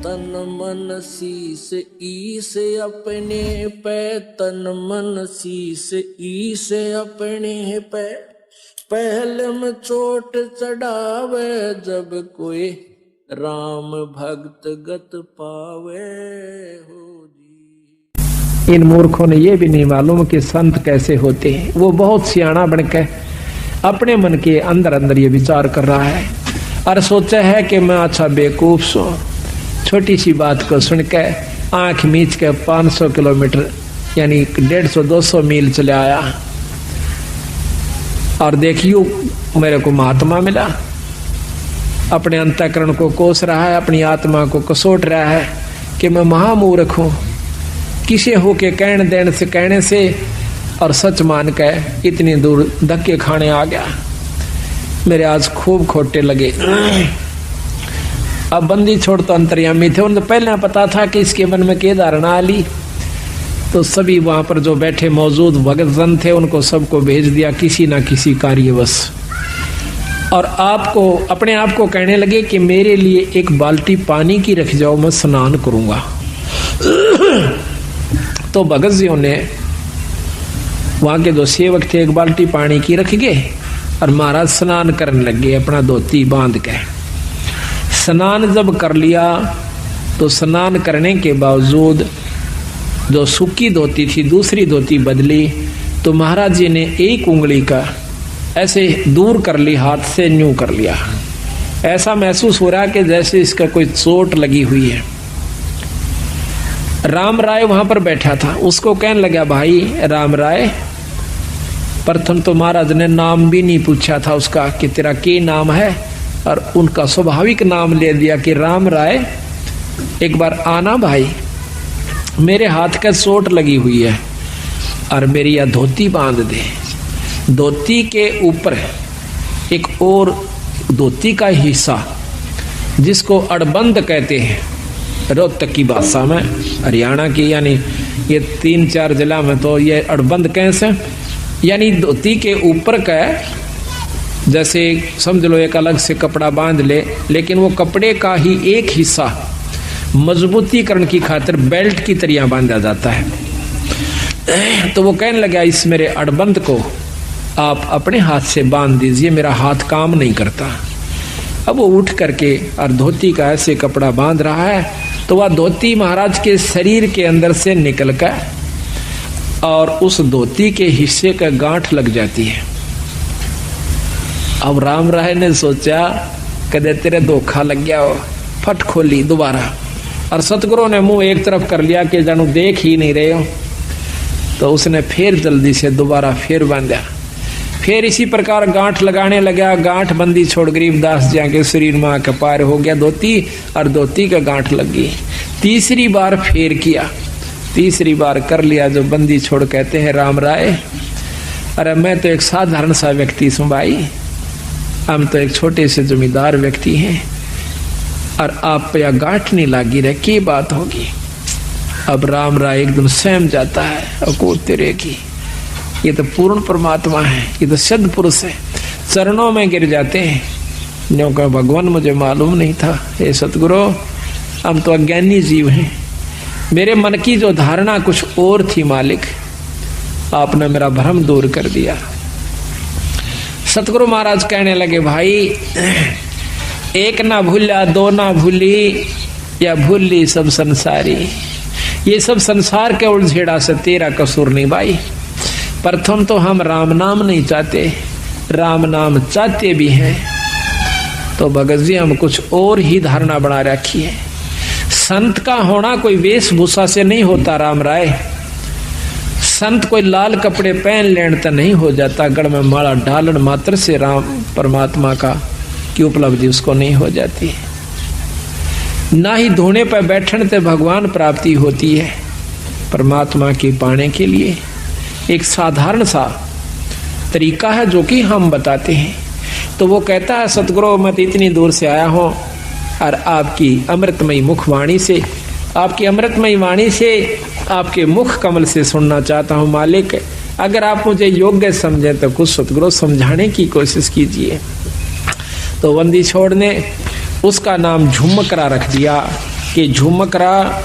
तन मन शीस ईस अपने पे, तन मन शीस ईस अपने पे। पहले में चोट चढ़ावे जब कोई राम भक्त गत पावे हो जी। इन मूर्खों ने ये भी नहीं मालूम कि संत कैसे होते हैं। वो बहुत सियाना बनकर अपने मन के अंदर अंदर ये विचार कर रहा है और सोचा है कि मैं अच्छा बेवकूफ सो, छोटी सी बात को सुनकर आंख मीच के 500 किलोमीटर यानी 150-200 मील चले आया और देखियो मेरे को महात्मा मिला। अपने अंतःकरण को कोस रहा है, अपनी आत्मा को कसोट रहा है कि मैं महामूर्ख हूं। किसे होके कहने से और सच मान के इतनी दूर धक्के खाने आ गया। मेरे आज खूब खोटे लगे। अब बंदी छोड़ तो अंतर्यामी थे, उन्हें पहले पता था कि इसके मन में क्या धारणा आली। तो सभी वहां पर जो बैठे मौजूद भगतजन थे उनको सबको भेज दिया किसी ना किसी कार्यवश, और आपको अपने आप को कहने लगे कि मेरे लिए एक बाल्टी पानी की रख जाओ, मैं स्नान करूंगा। तो भगत जियों ने वहां के जो सेवक थे एक बाल्टी पानी की रख गए और महाराज स्नान करने लगे अपना धोती बांध के। स्नान जब कर लिया तो स्नान करने के बावजूद जो सूखी धोती थी दूसरी धोती बदली, तो महाराज जी ने एक उंगली का ऐसे दूर कर ली, हाथ से न्यू कर लिया। ऐसा महसूस हो रहा कि जैसे इसका कोई चोट लगी हुई है। राम राय वहां पर बैठा था, उसको कहने लगा भाई राम राय। प्रथम तो महाराज ने नाम भी नहीं पूछा था उसका कि तेरा क्या नाम है, और उनका स्वाभाविक नाम ले दिया कि राम राय एक बार आना भाई, मेरे हाथ का चोट लगी हुई है और मेरी यह धोती बांध दे। धोती के ऊपर एक और धोती का हिस्सा जिसको अड़बंद कहते हैं रोहतक की भाषा में, हरियाणा की यानी ये 3-4 जिला में तो ये अड़बंद कैसे, यानी धोती के ऊपर का जैसे समझ लो एक अलग से कपड़ा बांध ले, लेकिन वो कपड़े का ही एक हिस्सा मजबूतीकरण की खातिर बेल्ट की तरह बांधा जाता है। तो वो कहने लगा इस मेरे अड़बंद को आप अपने हाथ से बांध दीजिए, मेरा हाथ काम नहीं करता। अब वो उठ करके और धोती का ऐसे कपड़ा बांध रहा है तो वह धोती महाराज के शरीर के अंदर से निकलकर और उस धोती के हिस्से का गांठ लग जाती है। अब राम राय ने सोचा कदे तेरे धोखा लग गया हो, फट खोली दोबारा, और सतगुरु ने मुंह एक तरफ कर लिया कि जानू देख ही नहीं रहे हो। तो उसने फिर जल्दी से दोबारा फिर बांधा, फिर इसी प्रकार गांठ लगाने लगा। गांठ बंदी छोड़ गरीबदास जी के शरीर में आकर पार हो गया धोती, और धोती का गांठ लग गई। तीसरी बार फिर किया, तीसरी बार कर लिया जो बंदी छोड़ कहते हैं राम राय, अरे मैं तो एक साधारण सा व्यक्ति हूं भाई, हम तो एक छोटे से जमींदार व्यक्ति हैं और आप पे गांठ नहीं लागी रहे, की बात होगी। अब राम राय एकदम सहम जाता है, अको तेरे की, ये तो पूर्ण परमात्मा है, ये तो सिद्ध पुरुष है। चरणों में गिर जाते हैं, न्यों का भगवान मुझे मालूम नहीं था, हे सतगुरु हम तो अज्ञानी जीव हैं, मेरे मन की जो धारणा कुछ और थी मालिक, आपने मेरा भ्रम दूर कर दिया। सतगुरु महाराज कहने लगे भाई एक ना भूला दो ना भूली, या भूली सब संसारी। ये सब संसार के उलझेड़ा से तेरा कसूर नहीं भाई। प्रथम तो हम राम नाम नहीं चाहते, राम नाम चाहते भी हैं तो भगत जी हम कुछ और ही धारणा बना रखी है। संत का होना कोई वेशभूषा से नहीं होता राम राय, संत कोई लाल कपड़े पहन लेने तो नहीं हो जाता, गढ़ में माला डालन मात्र से राम परमात्मा का की उपलब्धि उसको नहीं हो जाती, ना ही धोने पर बैठने से भगवान प्राप्ति होती है। परमात्मा की पाने के लिए एक साधारण सा तरीका है जो कि हम बताते हैं। तो वो कहता है सतगुरु मैं इतनी दूर से आया हूं और आपकी अमृतमयी मुखवाणी से, आपकी अमृतमयी वाणी से, आपके मुख कमल से सुनना चाहता हूं मालिक। अगर आप मुझे योग्य समझे तो कुछ सतगुरु समझाने की कोशिश कीजिए। तो बंदी छोड़ ने उसका नाम झुमकरा रख दिया कि झुमकरा,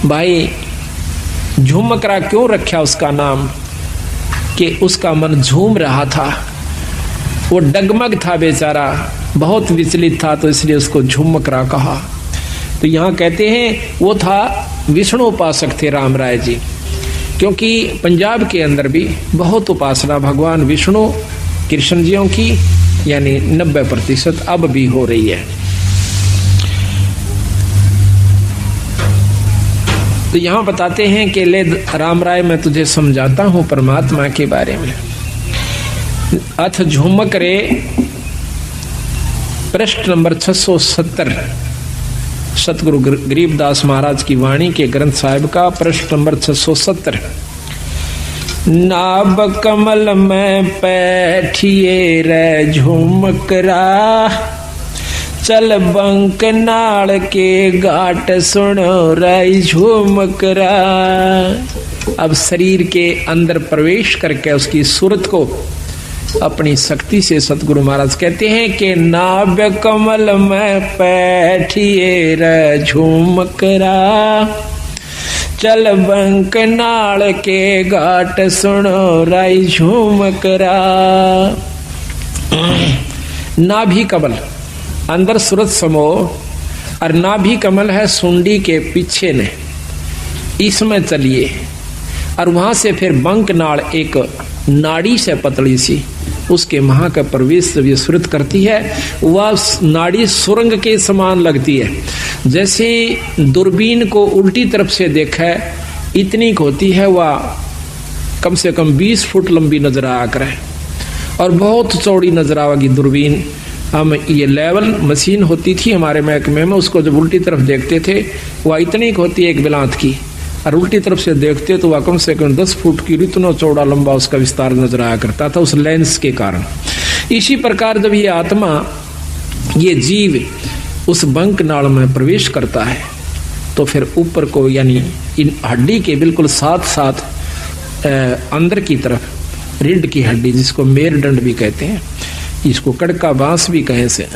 भाई झुमकरा क्यों रखा उसका नाम, कि उसका मन झूम रहा था, वो डगमग था बेचारा, बहुत विचलित था, तो इसलिए उसको झुमकरा कहा। तो यहाँ कहते हैं वो था विष्णु उपासक थे राम राय जी, क्योंकि पंजाब के अंदर भी बहुत उपासना भगवान विष्णु कृष्ण जियों की, यानी 90% अब भी हो रही है। तो यहाँ बताते हैं कि ले राम राय मैं तुझे समझाता हूँ परमात्मा के बारे में। अथ झुमक रे, पृष्ठ नंबर 670, सतगुरु गरीबदास महाराज की वाणी के ग्रंथ साहिब का पृष्ठ नंबर 670। नाभ कमल में बैठिए रे झुमकरा, चल बंक नाल के घाट सुनो रे झुमकरा। अब शरीर के अंदर प्रवेश करके उसकी सूरत को अपनी शक्ति से सतगुरु महाराज कहते हैं कि नाभ कमल में बैठिए रे झुमकरा, चल बंक नाल के घाट सुनो रे झुमकरा। नाभि कमल अंदर सूरत समो, और नाभि कमल है सुंडी के पीछे ने, इसमें चलिए, और वहां से फिर बंक नाड़ एक नाड़ी से पतली सी, उसके महा का प्रवेश जब ये सूरत करती है, वह नाड़ी सुरंग के समान लगती है। जैसे दूरबीन को उल्टी तरफ से देखा इतनी होती है, वह कम से कम 20 फुट लंबी नजर आ कर है, और बहुत चौड़ी नजर आवेगी दूरबीन। हम ये लेवल मशीन होती थी हमारे महकमे में, उसको जब उल्टी तरफ देखते थे वह इतनी होती है एक बिलांत की, और उल्टी तरफ से देखते तो वह कम से कम 10 फुट की इतना चौड़ा लंबा उसका विस्तार नजर आया करता था उस लेंस के कारण। इसी प्रकार जब ये आत्मा, ये जीव उस बंक नाल में प्रवेश करता है, तो फिर ऊपर को, यानी इन हड्डी के बिल्कुल साथ साथ अंदर की तरफ रीढ़ की हड्डी, जिसको मेरुदंड भी कहते हैं, इसको कड़का बांस भी कहें से,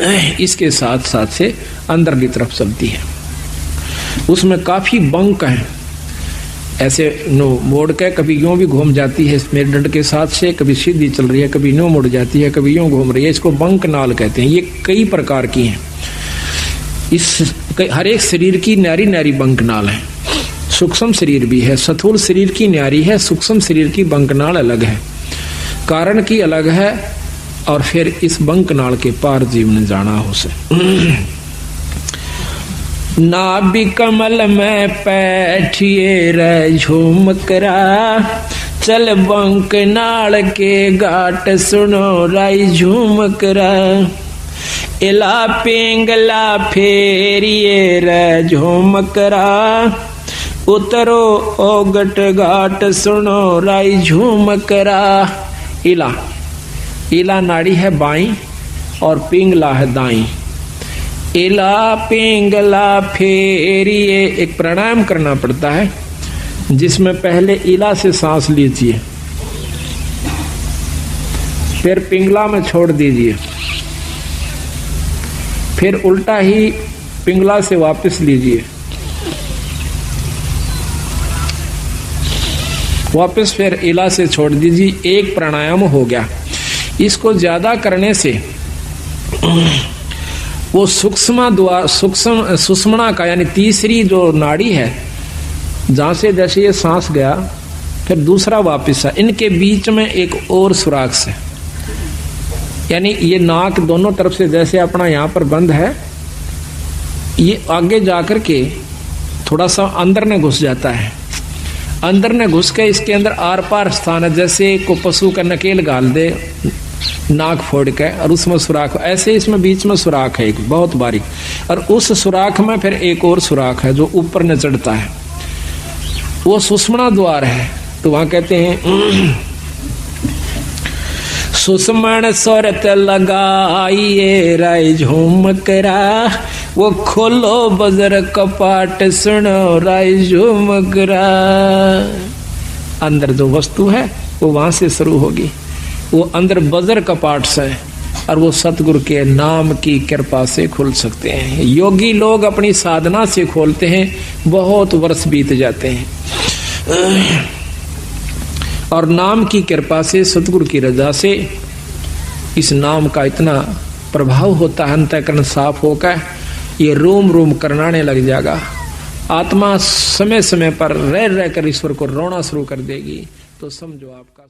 इसके साथ साथ से अंदर की तरफ चलती है। उसमें काफी बंक है, ऐसे नो मोड़ के कभी यूं भी घूम जाती है मेरुदंड के साथ से, कभी सीधी चल रही है, कभी यूं मुड़ जाती है, कभी यूं घूम रही है, इसको बंक नाल कहते हैं। ये कई प्रकार की हैं, इस हर एक शरीर की न्यारी न्यारी बंक नाल है। सूक्ष्म शरीर भी है, स्थूल शरीर की न्यारी है, सूक्ष्म शरीर की बंक नाल अलग है, कारण की अलग है, और फिर इस बंक नाल के पार जीव ने जाना हो से। नाभि कमल में बैठिए रे झुमकरा, चल बंक नाल के घाट सुनो रे झुमकरा। इला पिंगला फेरिए रे झुमकरा, उतरो ओगट घाट सुनो रे झुमकरा। इला, इला नाड़ी है बाई और पिंगला है दाई। इला पिंगला फेरिए, एक प्राणायाम करना पड़ता है जिसमें पहले इला से सांस लीजिए, फिर पिंगला में छोड़ दीजिए, फिर उल्टा ही पिंगला से वापस लीजिए, वापस फिर इला से छोड़ दीजिए। एक प्राणायाम हो गया। इसको ज्यादा करने से वो सुषुम्ना का, यानी तीसरी जो नाड़ी है, जहां से जैसे ये सांस गया फिर दूसरा वापस है, इनके बीच में एक और सुराख से, यानी ये नाक दोनों तरफ से जैसे अपना यहाँ पर बंद है, ये आगे जाकर के थोड़ा सा अंदर में घुस जाता है। अंदर में घुस के इसके अंदर आर पार स्थान है, जैसे को पशु का नकेल गाल दे नाक फोड़ के, और उसमें सुराख, ऐसे इसमें बीच में सुराख है एक बहुत बारीक, और उस सुराख में फिर एक और सुराख है जो ऊपर न चढ़ता है, वो सुषुम्ना द्वार है। तो वहां कहते हैं सुषुम्न सुरत लगाइए रे झुमकरा, वो खोलो बजर कपाट सुनो रे झुमकरा। अंदर जो वस्तु है वो वहां से शुरू होगी, वो अंदर बजर कपाट से, और वो सतगुरु के नाम की कृपा से खुल सकते हैं। योगी लोग अपनी साधना से खोलते हैं, बहुत वर्ष बीत जाते हैं और नाम की कृपा से, सतगुरु की रजा से इस नाम का इतना प्रभाव होता है, अंतःकरण साफ होकर ये रोम रोम करनाने लग जाएगा। आत्मा समय समय पर रह रहकर ईश्वर को रोना शुरू कर देगी। तो समझो आपका